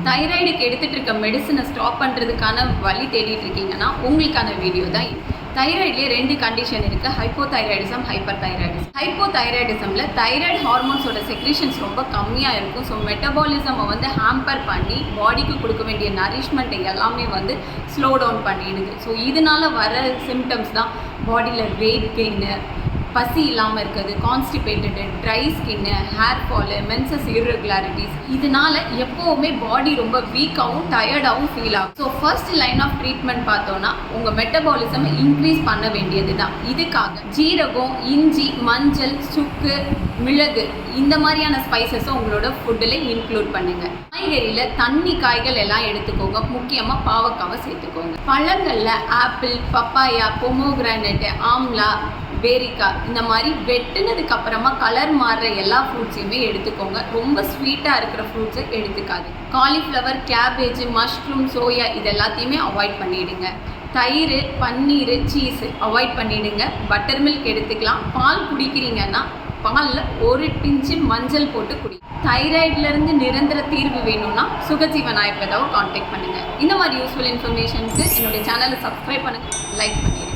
தைராய்டுக்கு எடுத்துகிட்டு இருக்க மெடிசனை ஸ்டாப் பண்ணுறதுக்கான வழி தேடிட்டு இருக்கீங்கன்னா உங்களுக்கான வீடியோ தான். தைராய்ட்லேயே 2 கண்டிஷன் இருக்குது, ஹைப்போதைராய்டிசம், ஹைப்பர் தைராய்டிசம். ஹைப்போதைராய்டிசமில் தைராய்டு ஹார்மோன்ஸோட செக்ரீஷன்ஸ் ரொம்ப கம்மியாக இருக்கும். ஸோ மெட்டபாலிசமை ஹேம்பர் பண்ணி பாடிக்கு கொடுக்க வேண்டிய நரிஷ்மெண்ட்டை எல்லாமே ஸ்லோ டவுன் பண்ணிடுது. ஸோ இதனால் வர சிம்டம்ஸ் தான் பாடியில் வெயிட் கெயின், பசி இல்லாமல் இருக்குது, constipated, dry skin, hair fall, menses irregularities. இதனால் எப்போவுமே பாடி ரொம்ப வீக்காகவும் டயர்டாகவும் ஃபீல் ஆகும். So first line of treatment பார்த்தோன்னா உங்கள் மெட்டபாலிசம் இன்க்ரீஸ் பண்ண வேண்டியது தான். இதுக்காக ஜீரகம், இஞ்சி, மஞ்சள், சுக்கு, மிளகு இந்த மாதிரியான ஸ்பைசஸும் உங்களோட ஃபுட்டில் இன்க்ளூட் பண்ணுங்கள். காய்கறியில் தண்ணி காய்கள் எல்லாம் எடுத்துக்கோங்க, முக்கியமாக பாவக்காவை சேர்த்துக்கோங்க. பழங்களில் ஆப்பிள், பப்பாயா, பொமோகிரானட், ஆம்லா, பேரிக்காய் இந்த மாதிரி வெட்டினதுக்கு அப்புறமா கலர் மாறுற எல்லா ஃப்ரூட்ஸையுமே எடுத்துக்கோங்க. ரொம்ப ஸ்வீட்டாக இருக்கிற ஃப்ரூட்ஸை எடுத்துக்காது. காலிஃப்ளவர், கேபேஜ், மஷ்ரூம், சோயா இது எல்லாத்தையுமே அவாய்ட் பண்ணிவிடுங்க. தயிர், பன்னீர், சீஸ் அவாய்ட் பண்ணிவிடுங்க. பட்டர் மில்க் எடுத்துக்கலாம். பால் குடிக்கிறீங்கன்னா பாலில் 1 பிஞ்சு மஞ்சள் போட்டு குடி. தைராய்ட்லேருந்து நிரந்தர தீர்வு வேணும்னா சுகஜீவன் ஆயுர்வேதாவை கான்டாக்ட் பண்ணுங்கள். இந்த மாதிரி யூஸ்ஃபுல் இன்ஃபர்மேஷனுக்கு என்னுடைய சேனலை சப்ஸ்கிரைப் பண்ணுங்கள், லைக் பண்ணிடுங்க.